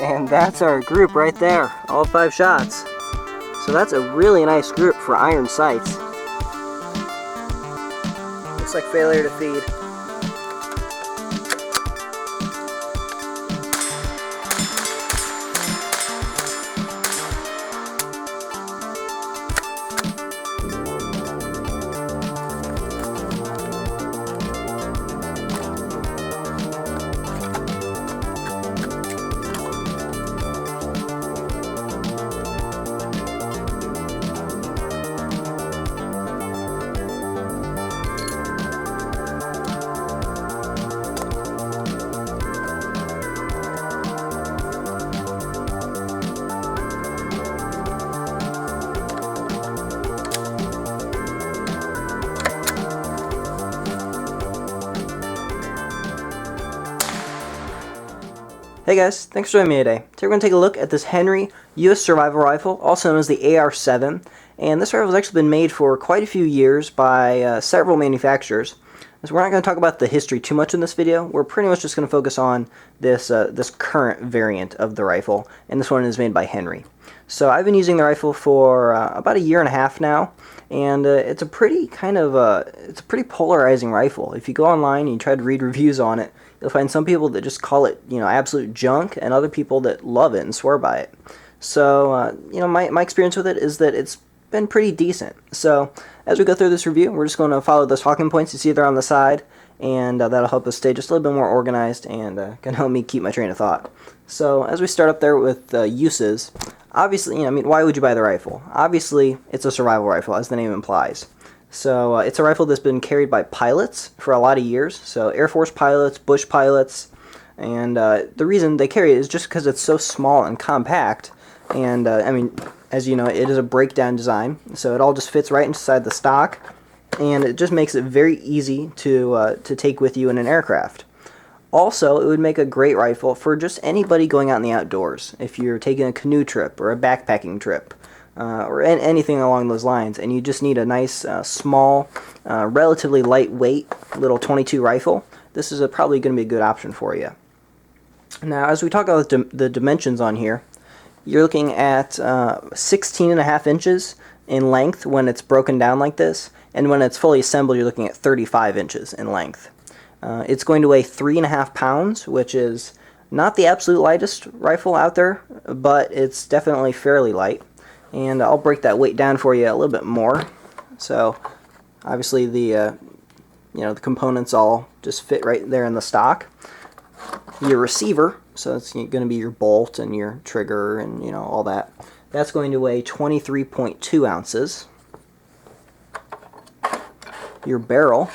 And that's our group right there, all 5 shots. So that's a really nice group for iron sights. Looks like failure to feed. Hey guys, thanks for joining me today. Today we're going to take a look at this Henry U.S. survival rifle, also known as the AR-7. And this rifle has actually been made for quite a few years by several manufacturers. So we're not going to talk about the history too much in this video. We're pretty much just going to focus on this current variant of the rifle, and this one is made by Henry. So I've been using the rifle for about 1.5 years now, and it's a pretty polarizing rifle. If you go online and you try to read reviews on it, you'll find some people that just call it, absolute junk, and other people that love it and swear by it. So, my experience with it is that it's been pretty decent. So, as we go through this review, we're just going to follow those talking points you see there on the side, and that'll help us stay just a little bit more organized and can help me keep my train of thought. So, as we start up there with uses, obviously, why would you buy the rifle? Obviously, it's a survival rifle, as the name implies. So it's a rifle that's been carried by pilots for a lot of years. So Air Force pilots, Bush pilots, and the reason they carry it is just because it's so small and compact. And as you know, it is a breakdown design, so it all just fits right inside the stock, and it just makes it very easy to take with you in an aircraft. Also, it would make a great rifle for just anybody going out in the outdoors. If you're taking a canoe trip or a backpacking trip, or anything along those lines, and you just need a nice, small, relatively lightweight little .22 rifle, this is probably going to be a good option for you. Now, as we talk about the dimensions on here, you're looking at 16.5 inches in length when it's broken down like this, and when it's fully assembled, you're looking at 35 inches in length. It's going to weigh 3.5 pounds, which is not the absolute lightest rifle out there, but it's definitely fairly light. And I'll break that weight down for you a little bit more. So obviously the the components all just fit right there in the stock. Your receiver, so it's going to be your bolt and your trigger and all that. That's going to weigh 23.2 ounces. Your barrel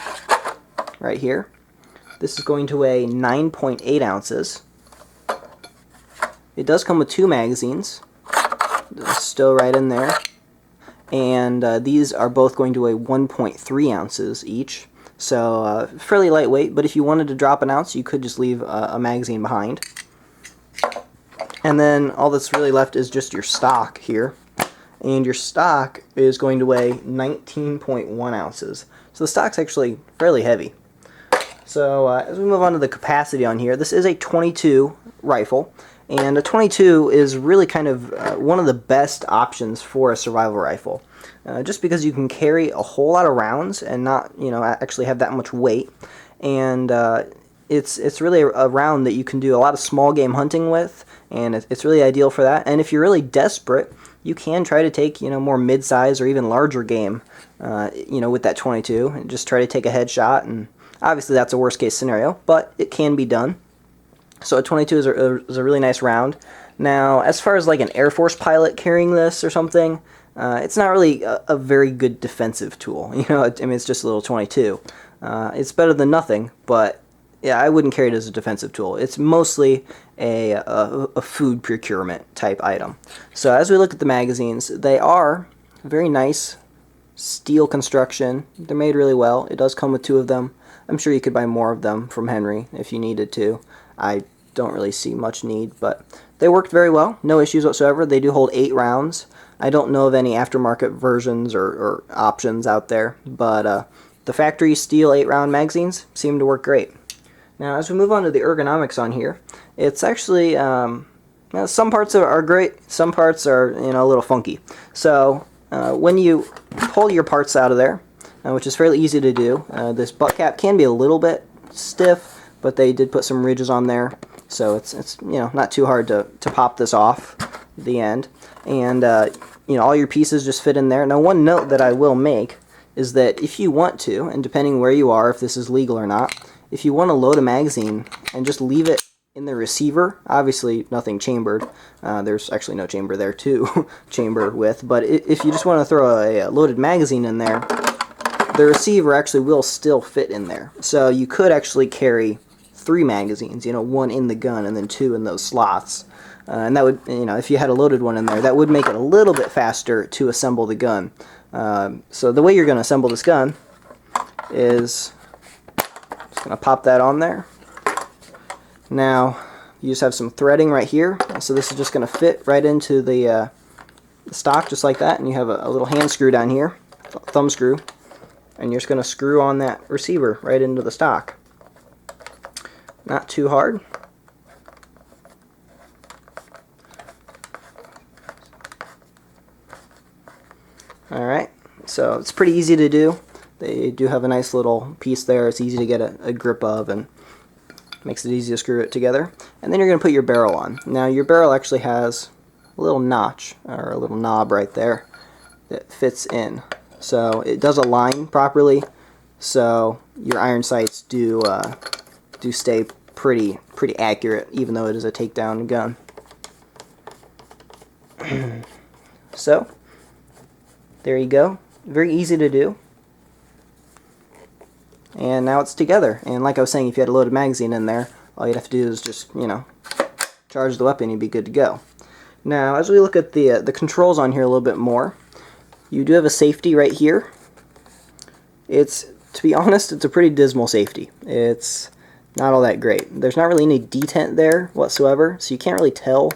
right here, this is going to weigh 9.8 ounces. It does come with 2 magazines. Still right in there, and these are both going to weigh 1.3 ounces each, so fairly lightweight, but if you wanted to drop an ounce, you could just leave a magazine behind. And then all that's really left is just your stock here, and your stock is going to weigh 19.1 ounces, so the stock's actually fairly heavy. So as we move on to the capacity on here, this is a .22 rifle. And a .22 is really kind of one of the best options for a survival rifle, just because you can carry a whole lot of rounds and not, actually have that much weight. And it's really a round that you can do a lot of small game hunting with, and it's really ideal for that. And if you're really desperate, you can try to take more mid-size or even larger game, with that .22, and just try to take a headshot. And obviously that's a worst case scenario, but it can be done. So a .22 is a really nice round. Now, as far as like an Air Force pilot carrying this or something, it's not really a very good defensive tool. It's just a little .22. It's better than nothing, but yeah, I wouldn't carry it as a defensive tool. It's mostly a food procurement type item. So as we look at the magazines, they are very nice steel construction. They're made really well. It does come with 2 of them. I'm sure you could buy more of them from Henry if you needed to. I don't really see much need, but they worked very well. No issues whatsoever. They do hold 8 rounds. I don't know of any aftermarket versions or options out there, but the factory steel 8-round magazines seem to work great. Now, as we move on to the ergonomics on here, it's actually Now, some parts are great, some parts are, you know, a little funky. So when you pull your parts out of there, which is fairly easy to do, this butt cap can be a little bit stiff, but they did put some ridges on there, so it's you know, not too hard to pop this off at the end. And you know, all your pieces just fit in there. Now, one note that I will make is that if you want to, and depending where you are, if this is legal or not, if you want to load a magazine and just leave it in the receiver, obviously nothing chambered, there's actually no chamber there to chamber with, but if you just want to throw a loaded magazine in there, the receiver actually will still fit in there. So you could actually carry 3 magazines, you know, 1 in the gun and then 2 in those slots. And that would, you know, if you had a loaded one in there, that would make it a little bit faster to assemble the gun. So the way you're going to assemble this gun is just going to pop that on there. Now you just have some threading right here, so this is just going to fit right into the stock just like that, and you have a little hand screw down here, thumb screw, and you're just going to screw on that receiver right into the stock. Not too hard. Alright, so it's pretty easy to do. They do have a nice little piece there. It's easy to get a grip of, and makes it easy to screw it together. And then you're going to put your barrel on. Now your barrel actually has a little notch, or a little knob right there, that fits in. So it does align properly, so your iron sights do stay pretty accurate, even though it is a takedown gun. So there you go. Very easy to do. And now it's together. And like I was saying, if you had a loaded magazine in there, all you'd have to do is just, you know, charge the weapon and you'd be good to go. Now, as we look at the controls on here a little bit more, you do have a safety right here. It's, to be honest, it's a pretty dismal safety. It's not all that great. There's not really any detent there whatsoever, so you can't really tell.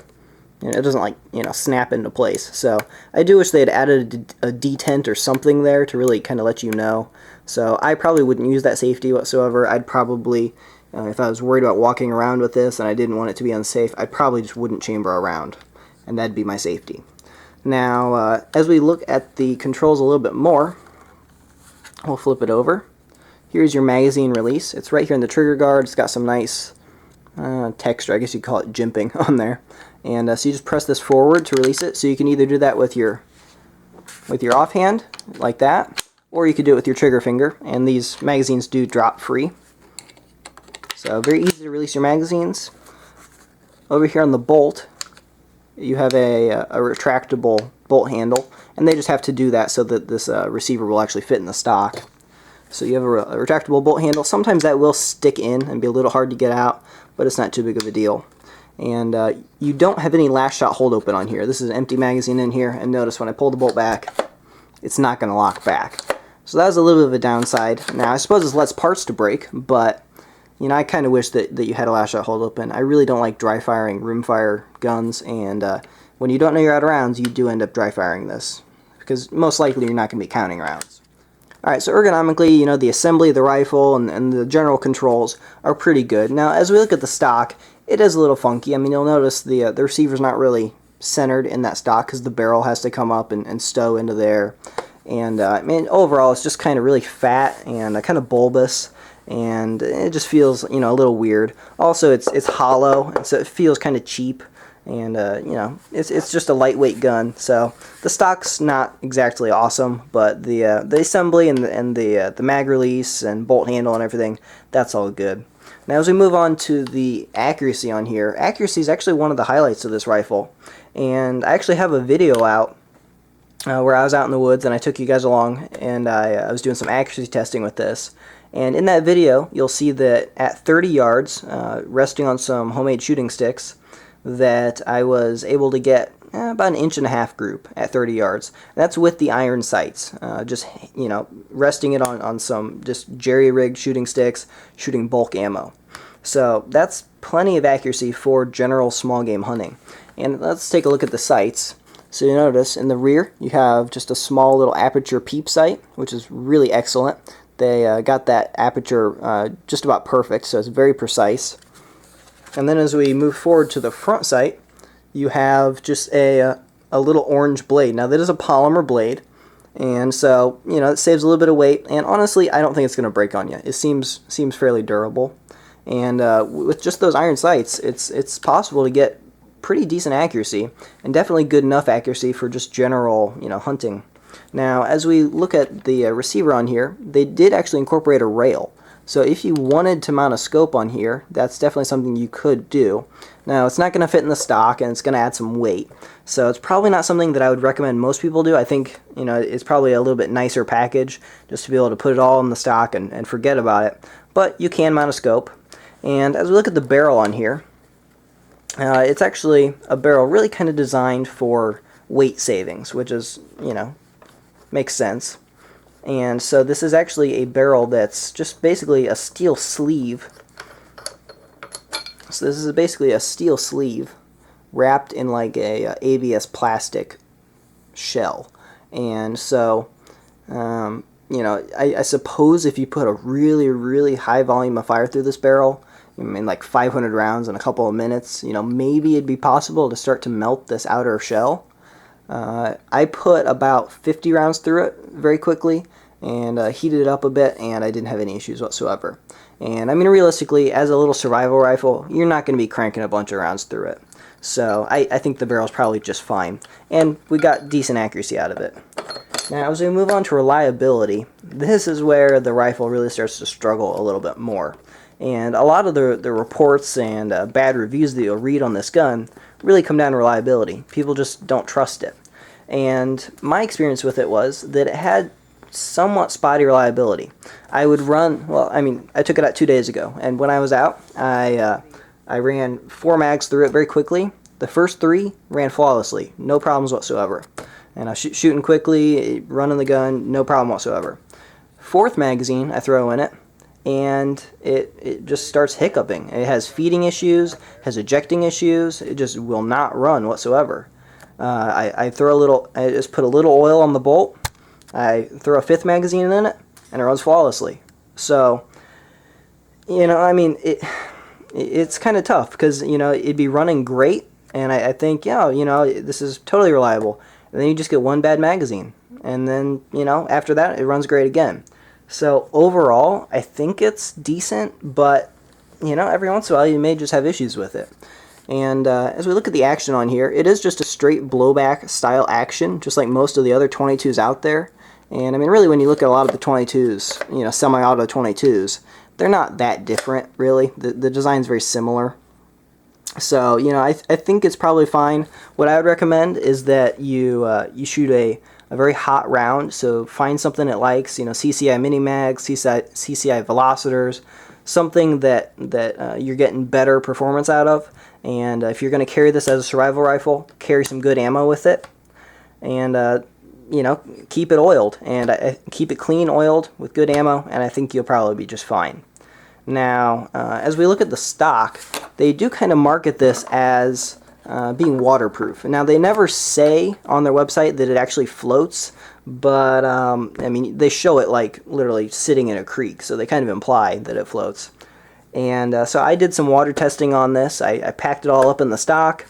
It doesn't, like, you know, snap into place. So I do wish they had added a detent or something there to really kind of let you know. So I probably wouldn't use that safety whatsoever. I'd probably, if I was worried about walking around with this and I didn't want it to be unsafe, I probably just wouldn't chamber around, and that'd be my safety. Now, as we look at the controls a little bit more, we'll flip it over. Here's your magazine release. It's right here in the trigger guard. It's got some nice texture, I guess you'd call it jimping on there. And so you just press this forward to release it. So you can either do that with your offhand, like that, or you could do it with your trigger finger. And these magazines do drop free. So very easy to release your magazines. Over here on the bolt, you have a retractable bolt handle, and they just have to do that so that this receiver will actually fit in the stock. So you have a retractable bolt handle. Sometimes that will stick in and be a little hard to get out, but it's not too big of a deal. And you don't have any last shot hold open on here. This is an empty magazine in here, and notice when I pull the bolt back, it's not going to lock back. So that was a little bit of a downside. Now I suppose this lets parts to break, but you know, I kind of wish that you had a last shot hold open. I really don't like dry firing room fire guns, and when you don't know you're out of rounds, you do end up dry firing this, because most likely you're not going to be counting rounds. Alright, so ergonomically, you know, the assembly of the rifle and the general controls are pretty good. Now, as we look at the stock, it is a little funky. I mean, you'll notice the receiver's not really centered in that stock because the barrel has to come up and stow into there. And, I mean, overall, it's just kind of really fat and kind of bulbous, and it just feels, you know, a little weird. Also, it's hollow, and so it feels kind of cheap. And you know, it's just a lightweight gun, so the stock's not exactly awesome, but the assembly and the mag release and bolt handle and everything, that's all good. Now, as we move on to the accuracy on here, accuracy is actually one of the highlights of this rifle, and I actually have a video out where I was out in the woods and I took you guys along, and I was doing some accuracy testing with this. And in that video, you'll see that at 30 yards, resting on some homemade shooting sticks, that I was able to get about 1.5 inch group at 30 yards. And that's with the iron sights, just, you know, resting it on some just jerry-rigged shooting sticks, shooting bulk ammo. So that's plenty of accuracy for general small game hunting. And let's take a look at the sights. So you notice in the rear you have just a small little aperture peep sight, which is really excellent. They got that aperture just about perfect, so it's very precise. And then as we move forward to the front sight, you have just a little orange blade. Now that is a polymer blade, and so it saves a little bit of weight. And honestly, I don't think it's going to break on you. It seems fairly durable, and with just those iron sights, it's possible to get pretty decent accuracy, and definitely good enough accuracy for just general hunting. Now, as we look at the receiver on here, they did actually incorporate a rail. So if you wanted to mount a scope on here, that's definitely something you could do. Now, it's not going to fit in the stock, and it's going to add some weight. So it's probably not something that I would recommend most people do. I think it's probably a little bit nicer package just to be able to put it all in the stock and forget about it. But you can mount a scope. And as we look at the barrel on here, it's actually a barrel really kind of designed for weight savings, which is, makes sense. And so this is actually a barrel that's just basically a steel sleeve. So this is basically a steel sleeve wrapped in like a ABS plastic shell. And so, I suppose if you put a really, really high volume of fire through this barrel, like 500 rounds in a couple of minutes, maybe it'd be possible to start to melt this outer shell. I put about 50 rounds through it very quickly and heated it up a bit, and I didn't have any issues whatsoever. And realistically, as a little survival rifle, you're not going to be cranking a bunch of rounds through it. So I think the barrel's probably just fine, and we got decent accuracy out of it. Now, as we move on to reliability, this is where the rifle really starts to struggle a little bit more. And a lot of the reports and bad reviews that you'll read on this gun really come down to reliability. People just don't trust it. And my experience with it was that it had somewhat spotty reliability. I would run, I took it out 2 days ago, and when I was out, I ran 4 mags through it very quickly. The first 3 ran flawlessly, no problems whatsoever. And I was shooting quickly, running the gun, no problem whatsoever. 4th magazine I throw in it, and it just starts hiccuping. It has feeding issues, has ejecting issues. It just will not run whatsoever. I just put a little oil on the bolt. I throw a 5th magazine in it, and it runs flawlessly. So, it's kind of tough because it'd be running great, and I think this is totally reliable. And then you just get one bad magazine, and then after that it runs great again. So overall, I think it's decent, but every once in a while you may just have issues with it. And as we look at the action on here, it is just a straight blowback style action, just like most of the other 22s out there. And really, when you look at a lot of the 22s, semi-auto 22s, they're not that different, really. The design's very similar. So, I think it's probably fine. What I would recommend is that you shoot a very hot round. So find something it likes, CCI mini mags, CCI velocitors, something that you're getting better performance out of. And if you're going to carry this as a survival rifle, carry some good ammo with it, and keep it oiled, and keep it clean, oiled with good ammo, and I think you'll probably be just fine. Now, as we look at the stock, they do kind of market this as being waterproof. Now, they never say on their website that it actually floats, but they show it like literally sitting in a creek, so they kind of imply that it floats. And so I did some water testing on this. I packed it all up in the stock,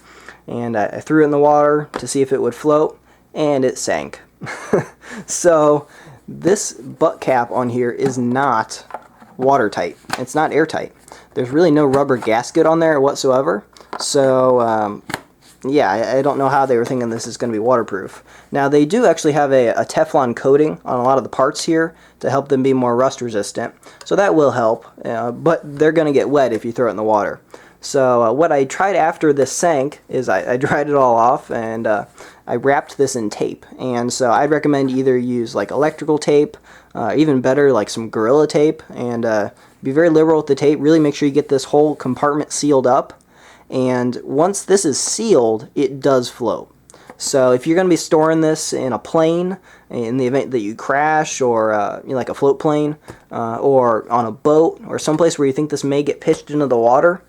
and I threw it in the water to see if it would float, and it sank. So this butt cap on here is not watertight. It's not airtight. There's really no rubber gasket on there whatsoever. So yeah, I don't know how they were thinking this is going to be waterproof. Now, they do actually have a Teflon coating on a lot of the parts here to help them be more rust resistant. So that will help, but they're going to get wet if you throw it in the water. So what I tried after this sank is I dried it all off, and I wrapped this in tape. And so I'd recommend either use like electrical tape, even better like some Gorilla tape, and be very liberal with the tape. Really make sure you get this whole compartment sealed up. And once this is sealed, it does float. So if you're going to be storing this in a plane, in the event that you crash, or like a float plane, or on a boat, or someplace where you think this may get pitched into the water,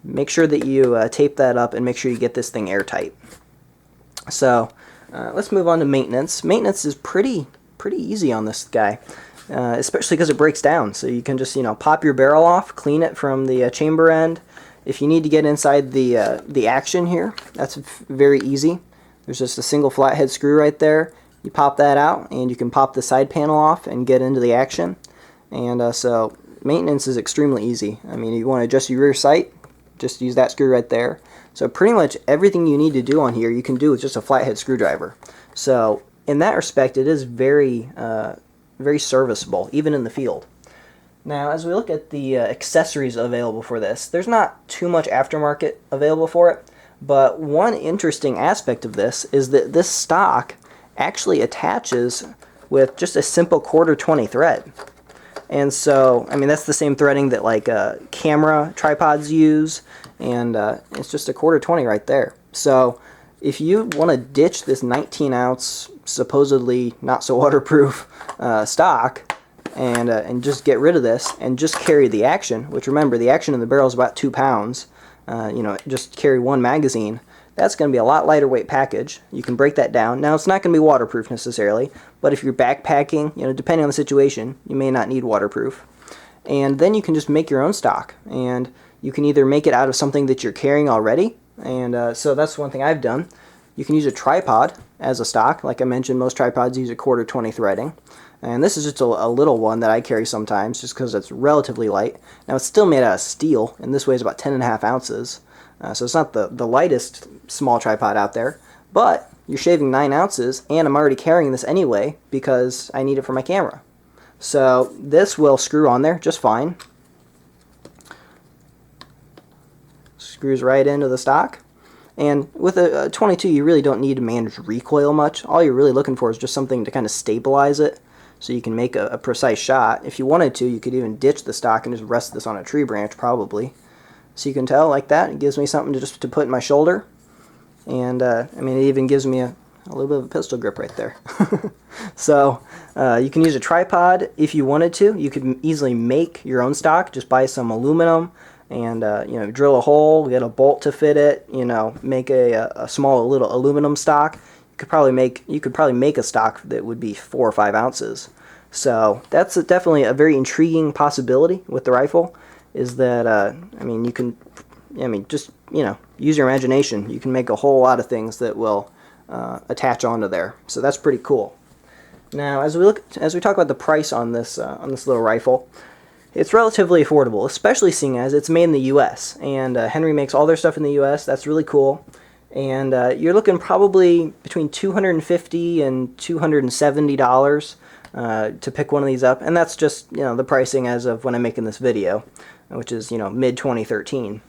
make sure that you tape that up and make sure you get this thing airtight. So let's move on to maintenance. Maintenance is pretty easy on this guy, especially because it breaks down. So you can just pop your barrel off, clean it from the chamber end, If you need to get inside the action here, that's very easy. There's just a single flathead screw right there. You pop that out, and you can pop the side panel off and get into the action. And so maintenance is extremely easy. I mean, you want to adjust your rear sight, just use that screw right there. So pretty much everything you need to do on here you can do with just a flathead screwdriver. So in that respect, it is very very serviceable, even in the field. Now, as we look at the accessories available for this, there's not too much aftermarket available for it, but one interesting aspect of this is that this stock actually attaches with just a simple 1/4-20 thread. And so, I mean, that's the same threading that like camera tripods use, and it's just a 1/4-20 right there. So if you want to ditch this 19-ounce, supposedly not so waterproof stock, and just get rid of this and just carry the action, which remember, the action in the barrel is about 2 pounds, just carry one magazine, that's going to be a lot lighter weight package. You can break that down. Now, it's not going to be waterproof necessarily, but if you're backpacking, depending on the situation, you may not need waterproof. And then you can just make your own stock, and you can either make it out of something that you're carrying already, and so that's one thing I've done. You can use a tripod as a stock. Like I mentioned, most tripods use a 1/4-20 threading. And this is just a little one that I carry sometimes just because it's relatively light. Now, it's still made out of steel, and this weighs about 10.5 ounces. So it's not the lightest small tripod out there, but you're shaving 9 ounces, and I'm already carrying this anyway because I need it for my camera. So this will screw on there just fine. Screws right into the stock. And with a 22, you really don't need to manage recoil much. All you're really looking for is just something to kind of stabilize it so you can make a precise shot. If you wanted to, you could even ditch the stock and just rest this on a tree branch probably. So you can tell like that. It gives me something to put in my shoulder. And I mean, it even gives me a little bit of a pistol grip right there. So you can use a tripod if you wanted to. You could easily make your own stock. Just buy some aluminum and drill a hole, get a bolt to fit it. Make a small little aluminum stock. You could probably make a stock that would be 4 or 5 ounces. So that's definitely a very intriguing possibility with the rifle. Is that you can, just use your imagination. You can make a whole lot of things that will attach onto there. So that's pretty cool. Now, as we talk about the price on this little rifle, it's relatively affordable, especially seeing as it's made in the U.S. And Henry makes all their stuff in the U.S. That's really cool. And you're looking probably between $250 and $270 to pick one of these up. And that's just the pricing as of when I'm making this video, which is mid 2013.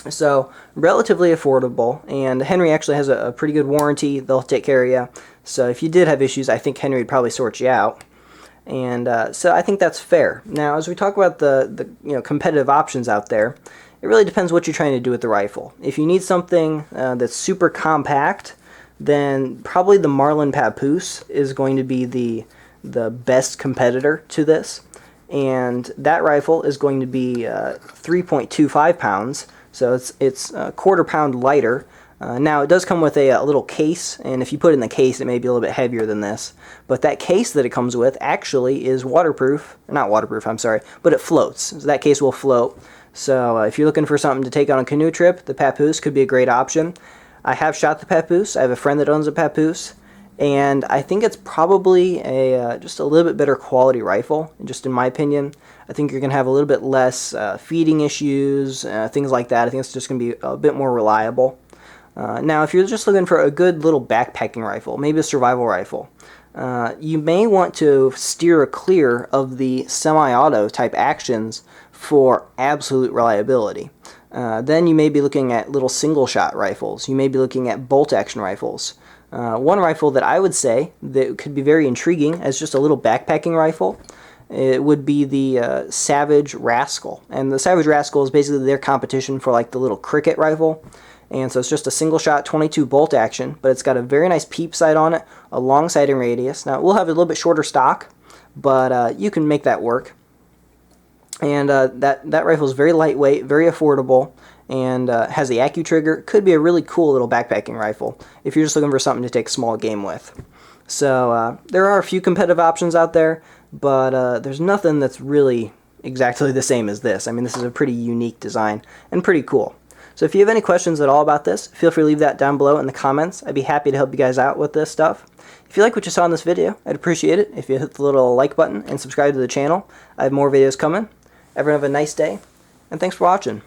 So relatively affordable, and Henry actually has a pretty good warranty. They'll take care of you. So if you did have issues, I think Henry would probably sort you out. And so I think that's fair. Now, as we talk about the competitive options out there, it really depends what you're trying to do with the rifle. If you need something that's super compact, then probably the Marlin Papoose is going to be the best competitor to this. And that rifle is going to be 3.25 pounds, so it's a 1/4 pound lighter. Now, it does come with a little case, and if you put it in the case, it may be a little bit heavier than this. But that case that it comes with actually is waterproof. Not waterproof, I'm sorry, but it floats. So that case will float. So if you're looking for something to take on a canoe trip, the Papoose could be a great option. I have shot the Papoose. I have a friend that owns a Papoose, and I think it's probably just a little bit better quality rifle, just in my opinion. I think you're going to have a little bit less feeding issues, things like that. I think it's just going to be a bit more reliable. Now, if you're just looking for a good little backpacking rifle, maybe a survival rifle, you may want to steer clear of the semi-auto type actions for absolute reliability. Then you may be looking at little single-shot rifles. You may be looking at bolt-action rifles. One rifle that I would say that could be very intriguing as just a little backpacking rifle, it would be the Savage Rascal. And the Savage Rascal is basically their competition for like the little cricket rifle. And so it's just a single shot 22 bolt action, but it's got a very nice peep sight on it, a long sighting radius. Now, it will have a little bit shorter stock, but you can make that work. And that rifle is very lightweight, very affordable, and has the AccuTrigger. Could be a really cool little backpacking rifle if you're just looking for something to take small game with. So there are a few competitive options out there, but there's nothing that's really exactly the same as this. I mean, this is a pretty unique design and pretty cool. So if you have any questions at all about this, feel free to leave that down below in the comments. I'd be happy to help you guys out with this stuff. If you like what you saw in this video, I'd appreciate it if you hit the little like button and subscribe to the channel. I have more videos coming. Everyone have a nice day, and thanks for watching.